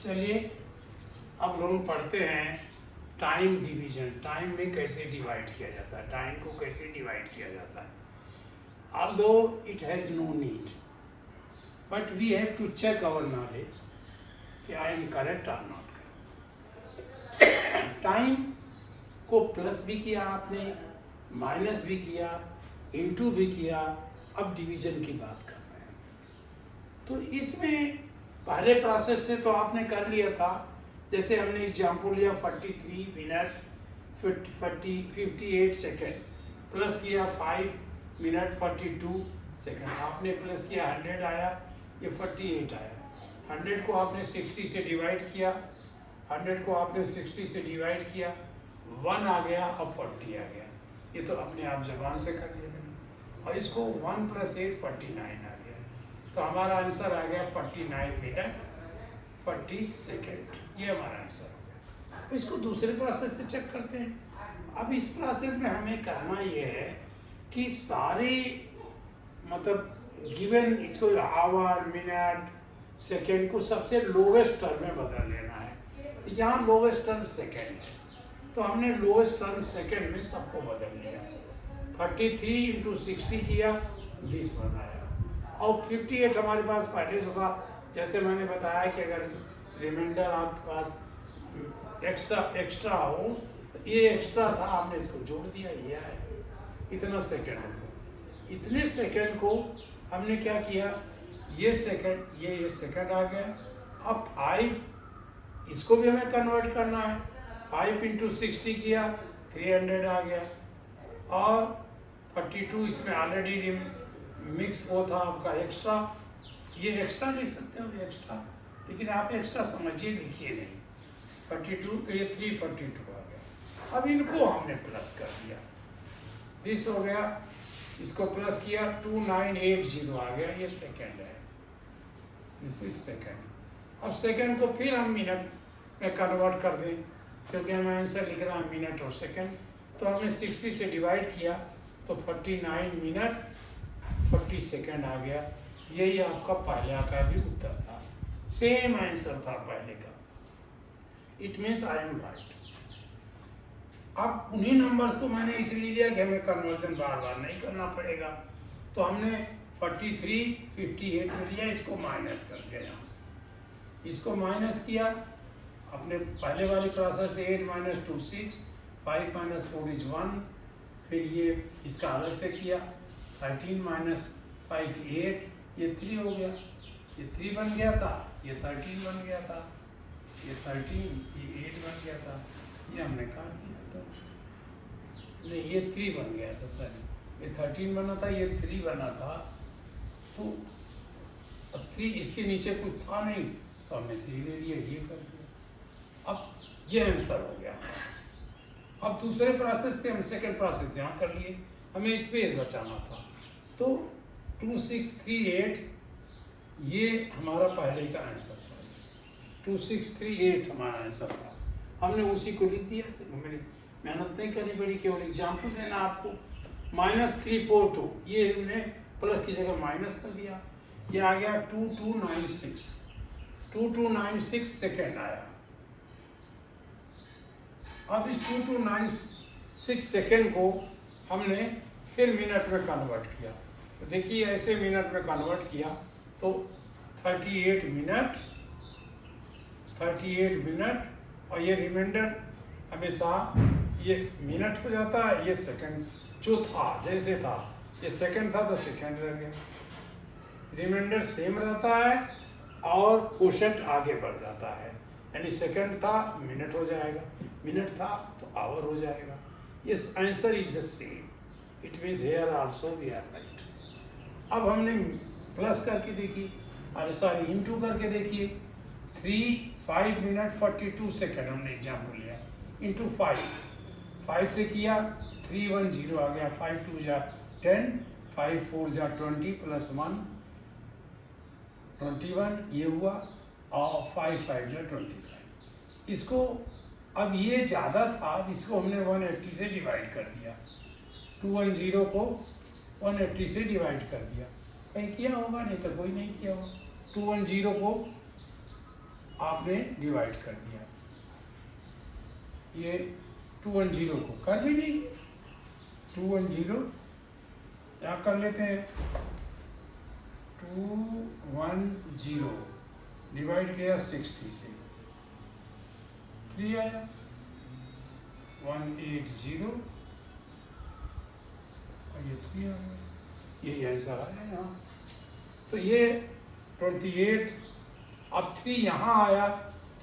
चलिए अब लोग पढ़ते हैं टाइम डिवीजन। टाइम में कैसे डिवाइड किया जाता है, टाइम को कैसे डिवाइड किया जाता है। although it has no need, but we have to check our knowledge कि I am correct or not correct। Time को प्लस भी किया आपने, माइनस भी किया, इनटू भी किया, अब डिवीजन की बात कर रहे हैं। तो इसमें पहले प्रोसेस से तो आपने कर लिया था, जैसे हमने एग्जाम्पल लिया 43 मिनट 58 सेकेंड, प्लस किया 5 मिनट 42 सेकेंड, आपने प्लस किया 100 आया, ये 48 आया। 100 को आपने 60 से डिवाइड किया, 100 को आपने 60 से डिवाइड किया, 1 आ गया, अब 40 आ गया। ये तो अपने आप जबान से कर लिया मैंने। और इसको 1 + 8 49 आ गया। तो हमारा आंसर आ गया 49 मिनट 40 सेकेंड। ये हमारा आंसर हो गया। तो इसको दूसरे प्रोसेस से चेक करते हैं। अब इस प्रोसेस में हमें करना ये है कि सारे मतलब गिवन इसको आवर मिनट सेकेंड को सबसे लोवेस्ट टर्म में बदल लेना है। यहाँ लोवेस्ट टर्म सेकेंड है, तो हमने लोवेस्ट टर्म सेकेंड में सबको बदल लिया। 33 × 60 किया, 20 बनाया। और 58 हमारे पास पहले से था। जैसे मैंने बताया कि अगर रिमाइंडर आपके पास एक्स्ट्रा हो, तो ये एक्स्ट्रा था, आपने इसको जोड़ दिया, ये है इतना सेकेंड हो। इतने सेकेंड को हमने क्या किया, ये सेकेंड ये सेकेंड आ गया। अब 5 इसको भी हमें कन्वर्ट करना है। 5 × 60 किया, 300 आ गया। और 42 इसमें ऑलरेडी मिक्स वो था आपका एक्स्ट्रा, ये एक्स्ट्रा लिख सकते हो एक्स्ट्रा, लेकिन आप एक्स्ट्रा समझिए, लिखिए नहीं। 42 ये 342 आ गया। अब इनको हमने प्लस कर दिया, 20 हो गया, इसको प्लस किया 2980 आ गया, ये सेकेंड है, दिस इज सेकेंड। अब सेकेंड को फिर हम मिनट में कन्वर्ट कर दें, क्योंकि हमें आंसर लिख रहा है मिनट और सेकेंड। तो हमने 60 से डिवाइड किया, तो 49 मिनट 40 सेकेंड आ गया। यही आपका पहला का भी उत्तर था, सेम आंसर था पहले का। It means I am right. अब उन्हीं नंबर्स को मैंने इसलिए लिया कि हमें कन्वर्जन बार बार नहीं करना पड़ेगा। तो हमने 43 58 में लिया, इसको माइनस कर दिया यहाँ से, इसको माइनस किया अपने पहले वाले प्रोसेस से। 8 - 2 6, 5 - 4 is 1। फिर ये इसका अलग से किया, 13 - 5 8, ये 3 हो गया, ये 3 बन गया था, ये 13 बन गया था, ये 13, ये 8 बन गया था, ये हमने काट दिया। तो नहीं, ये 3 बन गया था सर, ये 13 बना था, ये 3 बना था। तो 3 इसके नीचे कुछ था नहीं, तो हमने 3 ले लिया, ये कर दिया। अब ये आंसर हो गया। अब दूसरे प्रोसेस से हम सेकंड प्रोसेस यहाँ कर लिए, हमें स्पेस बचाना था। तो 2638 ये हमारा पहले का आंसर था, 2638 हमारा आंसर था। हमने उसी को लिख दिया, तो मेरी मेहनत नहीं करनी पड़ी, केवल एग्जाम्पल देना आपको। -342 ये हमने प्लस की जगह माइनस कर दिया, ये आ गया 2296। 2296 सेकेंड आया। अब इस 2296 सेकेंड को हमने फिर मिनट में कन्वर्ट किया। तो देखिए ऐसे मिनट में कन्वर्ट किया तो 38 मिनट और ये रिमाइंडर हमेशा ये मिनट हो जाता है, ये सेकंड जो था जैसे था, ये सेकंड था तो सेकंड रह गया। रिमाइंडर सेम रहता है और क्वोशंट आगे बढ़ जाता है, यानी सेकंड था मिनट हो जाएगा, मिनट था तो आवर हो जाएगा। ये answer is the same, it means here also we are right. अब हमने प्लस करके देखी, अरे सॉरी इनटू करके देखिए। 5 मिनट 42 सेकेंड हमने एग्जाम्पल लिया, इंटू 5 से किया 310 आ गया। 5 2 जा 10, 5 4 जा 20 + 1 21 ये हुआ, और 5 5 जा 25। इसको अब ये ज़्यादा था, इसको हमने 180 से डिवाइड कर दिया। 210 को 180 से डिवाइड कर दिया। कहीं किया होगा, नहीं तो कोई नहीं किया होगा। 210 को आपने डिवाइड कर दिया। ये 210 को कर भी नहीं, 210 यहाँ कर लेते हैं, 210 डिवाइड किया 60 से, 3 आया, 180 और ये 3 आ गया, ये आंसर आया यहाँ। तो ये 28, अब 3 यहाँ आया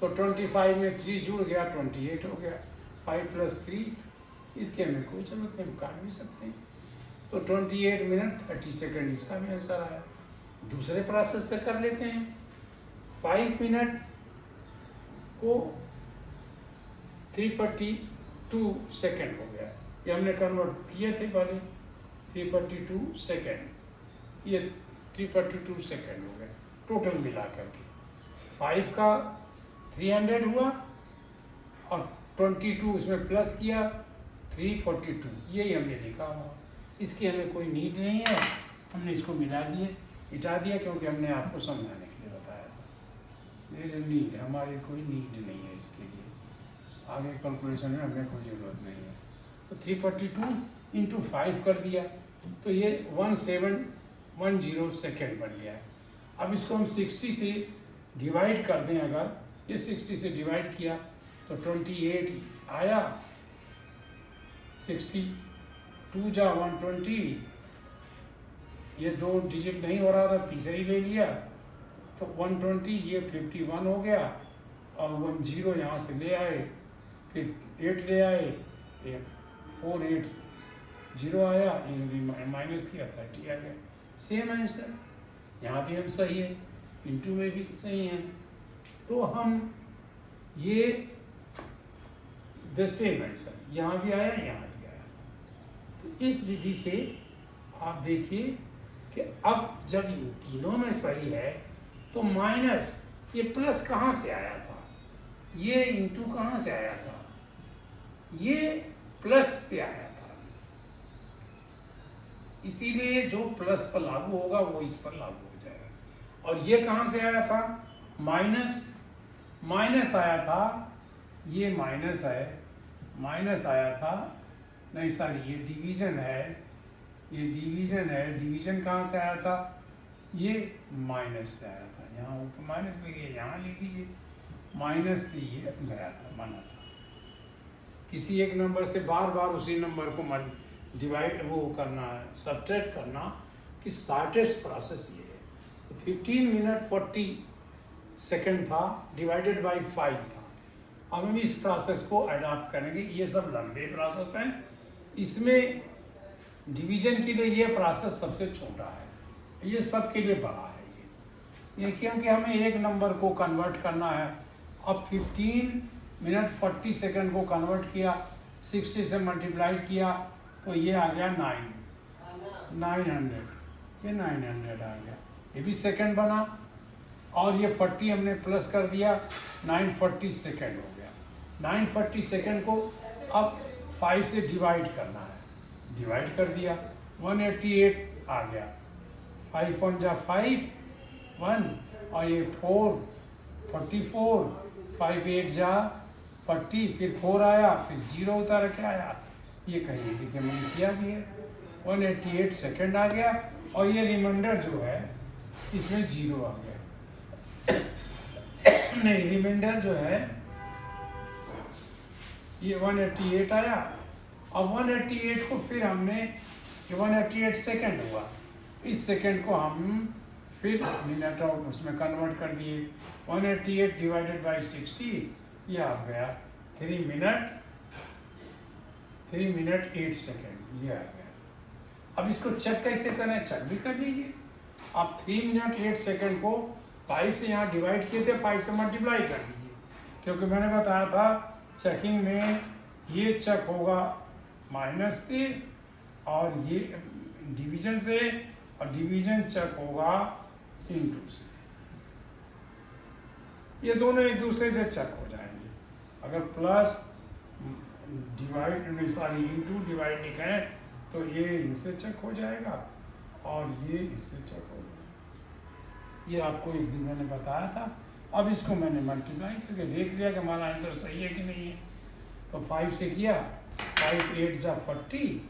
तो 25 में 3 जुड़ गया, 28 हो गया, 5 + 3, इसके हमें कोई जरूरत नहीं, हम काट भी सकते हैं। तो 28 मिनट 30 सेकंड इसका भी आंसर आया। दूसरे प्रोसेस से कर लेते हैं, 5 मिनट को 342 सेकंड हो गया, ये हमने कन्वर्ट किए थे पहले, 342 सेकंड, ये 342 सेकंड हो गया टोटल मिला करके। 5 का 300 हुआ और 22 इसमें प्लस किया, 342, यही हमने लिखा हुआ। इसकी हमें कोई नीड नहीं है, हमने इसको मिटा दिया क्योंकि हमने आपको समझाने के लिए बताया था। मेरे नीड, हमारी कोई नीड नहीं है इसके लिए, आगे कैलकुलेशन में हमें कोई ज़रूरत नहीं है। तो 342 × 5 कर दिया तो ये 1710 सेकेंड बन गया है। अब इसको हम 60 से डिवाइड कर दें, अगर ये 60 से डिवाइड किया तो 28 आया, 60 2 जा 120, ये 2 डिजिट नहीं हो रहा था, तीसरी ले लिया तो 120, ये 51 हो गया और 10 यहाँ से ले आए, फिर 8 ले आए, 480 आया, माइनस किया 30 आ गया। सेम आंसर यहाँ भी हम सही है, इंटू में भी सही है। तो हम ये द सेम आंसर यहाँ भी आया, यहाँ भी आया। तो इस विधि से आप देखिए कि अब जब इन तीनों में सही है तो माइनस, ये प्लस कहाँ से आया था, ये इंटू कहाँ से आया था, ये प्लस से आया था। इसीलिए जो प्लस पर लागू होगा वो इस पर लागू हो जाएगा। और ये कहाँ से आया था, माइनस आया था, ये माइनस है, माइनस आया था, नहीं सॉरी ये डिवीजन है, ये डिवीजन है, डिवीजन कहाँ से आया था, ये माइनस से आया था, यहाँ ऊपर माइनस लिखिए, यहाँ लिख दीजिए, माइनस से ये गया था, बना था। किसी एक नंबर से बार बार उसी नंबर को डिवाइड वो करना है, सब्ट्रैक्ट करना, कि शॉर्टेस्ट प्रोसेस ये है। तो 15 मिनट 40 सेकंड था, डिवाइडेड बाय 5 था। अब हम इस प्रोसेस को अडॉप्ट करेंगे। ये सब लंबे प्रोसेस हैं, इसमें डिवीजन के लिए ये प्रोसेस सबसे छोटा है, ये सब के लिए बड़ा है। ये क्योंकि हमें एक नंबर को कन्वर्ट करना है। अब 15 मिनट 40 सेकंड को कन्वर्ट किया, 60 से मल्टीप्लाई किया तो ये आ गया 900, ये 900 आ गया, ये भी सेकंड बना। और ये 40 हमने प्लस कर दिया, 940 सेकंड हो गया। 940 सेकंड को अब 5 से डिवाइड करना है, डिवाइड कर दिया, 188 आ गया, 5 × 5 1 और ये 4 44, 5 8 40, फिर 4 आया, फिर 0 उतार के आया, ये कहीं देखिए मैंने किया भी है। 188 सेकंड आ गया और ये रिमाइंडर जो है इसमें 0 आ गया। नहीं, रिमाइंडर जो है ये 188 आया। अब 188 को फिर हमने, 188 सेकंड हुआ, इस सेकंड को हम फिर मिनट और उसमें कन्वर्ट कर दिए। 188 डिवाइडेड बाय 60, ये आ गया 3 मिनट 8 सेकंड, ये आ गया। अब इसको चेक कैसे करें, चेक भी कर लीजिए। आप 3 मिनट 8 सेकंड को 5 से यहाँ डिवाइड किए थे, 5 से मल्टीप्लाई कर दीजिए, क्योंकि मैंने बताया था चेकिंग में ये चेक होगा माइनस से और ये डिवीजन से, और डिवीजन चेक होगा इनटू से। ये दोनों एक दूसरे से चेक हो जाएंगे। अगर प्लस डिवाइड में सॉरी इनटू डिवाइड लिखें तो ये इससे चेक हो जाएगा और ये इससे चेक हो जाएगा। ये आपको एक दिन मैंने बताया था, अब इसको मैंने मल्टीप्लाई करके देख लिया कि हमारा आंसर सही है कि नहीं है। तो 5 से किया, 5 8 जा 40,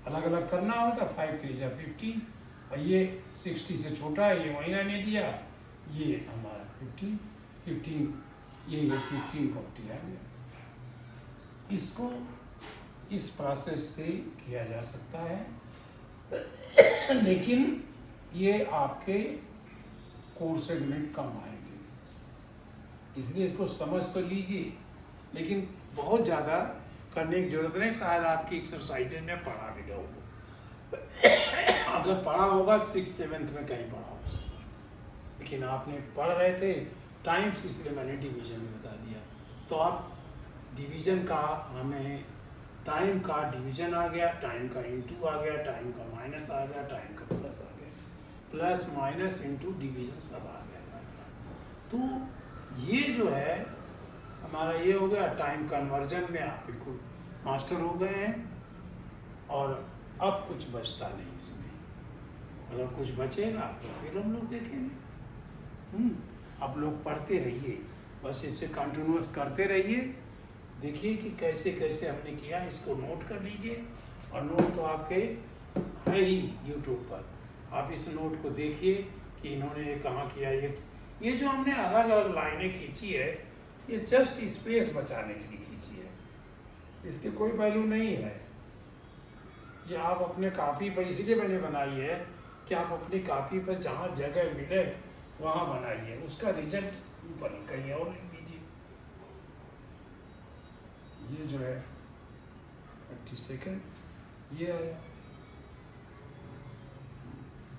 अलग अलग करना होगा, 5 3 जा 15, और ये 60 से छोटा है, ये वहीं रहने दिया, ये हमारा 15 ये 15 40 आ गया। इसको इस प्रोसेस से किया जा सकता है, लेकिन ये आपके कोर्स से मिनट कम आएंगे, इसलिए इसको समझ तो लीजिए, लेकिन बहुत ज़्यादा करने की जरूरत नहीं। शायद आपकी एक्सरसाइज में पढ़ा भी ना हो, अगर पढ़ा होगा 6th 7th में कहीं पढ़ा हो सकता है, लेकिन आपने पढ़ रहे थे टाइम्स, इसलिए मैंने डिवीजन भी बता दिया। तो आप डिवीजन का हमें टाइम का डिवीजन आ गया, टाइम का इनटू आ गया, टाइम का माइनस आ गया, टाइम का प्लस आ गया, प्लस माइनस इनटू डिवीजन सब आ गया हमारे पास। तो ये जो है हमारा ये हो गया, टाइम कन्वर्जन में आप बिल्कुल मास्टर हो गए हैं, और अब कुछ बचता नहीं इसमें। अगर कुछ बचेगा तो फिर हम लोग देखेंगे। आप लोग पढ़ते रहिए, बस इसे कंटिन्यूस करते रहिए, देखिए कि कैसे कैसे हमने किया, इसको नोट कर लीजिए। और नोट तो आपके है ही यूट्यूब पर, आप इस नोट को देखिए कि इन्होंने कहाँ किया। ये जो हमने अलग अलग लाइनें खींची है, ये जस्ट स्पेस बचाने के लिए खींची है, इसकी कोई वैल्यू नहीं है। ये आप अपने कॉपी पर इसलिए मैंने बनाई है कि आप अपनी कॉपी पर जहाँ जगह मिले वहाँ बनाइए, उसका रिजल्ट ऊपर कहीं और लिख दीजिए। ये जो है 30 सेकेंड ये आया,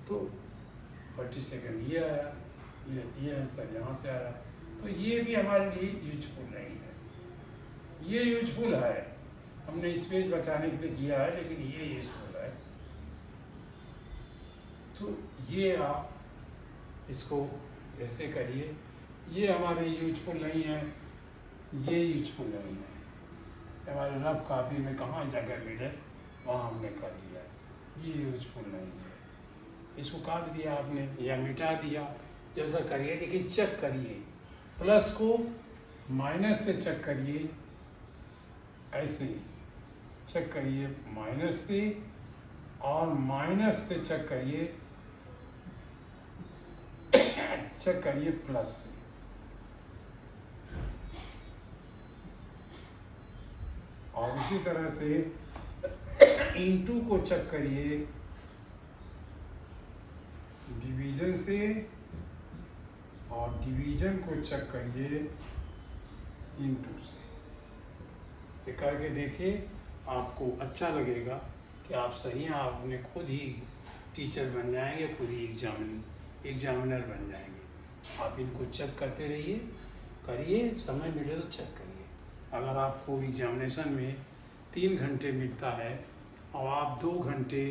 तो 30 सेकेंड ये आया, ये आंसर यहाँ से आया। तो ये भी हमारे लिए यूजफुल नहीं है, ये यूजफुल है, हमने स्पेस बचाने के लिए किया है, लेकिन ये यूजफुल है। तो ये आप इसको ऐसे करिए, ये हमारे यूजफुल नहीं है, ये यूजफुल नहीं है, हमारे रफ कॉपी में कहाँ जगह मिले वहाँ हमने कर लिया, ये यूजफुल नहीं है। इसको काट दिया आपने या मिटा दिया, जैसा करिए, लेकिन चेक करिए, प्लस को माइनस से चेक करिए, ऐसे चेक करिए माइनस से, और माइनस से चेक करिए चेक करिए प्लस से। और इसी तरह से इनटू को चेक करिए डिवीजन से, और डिवीजन को चेक करिए इनटू से। ये करके देखिए, आपको अच्छा लगेगा कि आप सही हैं, आपने खुद ही टीचर बन जाएंगे, खुद ही एग्जामिनर बन जाएंगे। आप इनको चेक करते रहिए, करिए, समय मिले तो चेक करिए। अगर आपको एग्जामिनेशन में 3 घंटे मिलता है और आप 2 घंटे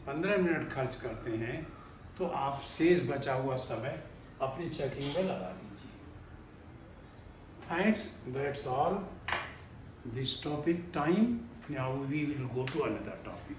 15 मिनट खर्च करते हैं, तो आप शेष बचा हुआ समय अपनी चेकिंग में लगा दीजिए। Thanks, that's all. This topic time. Now we will go to another topic.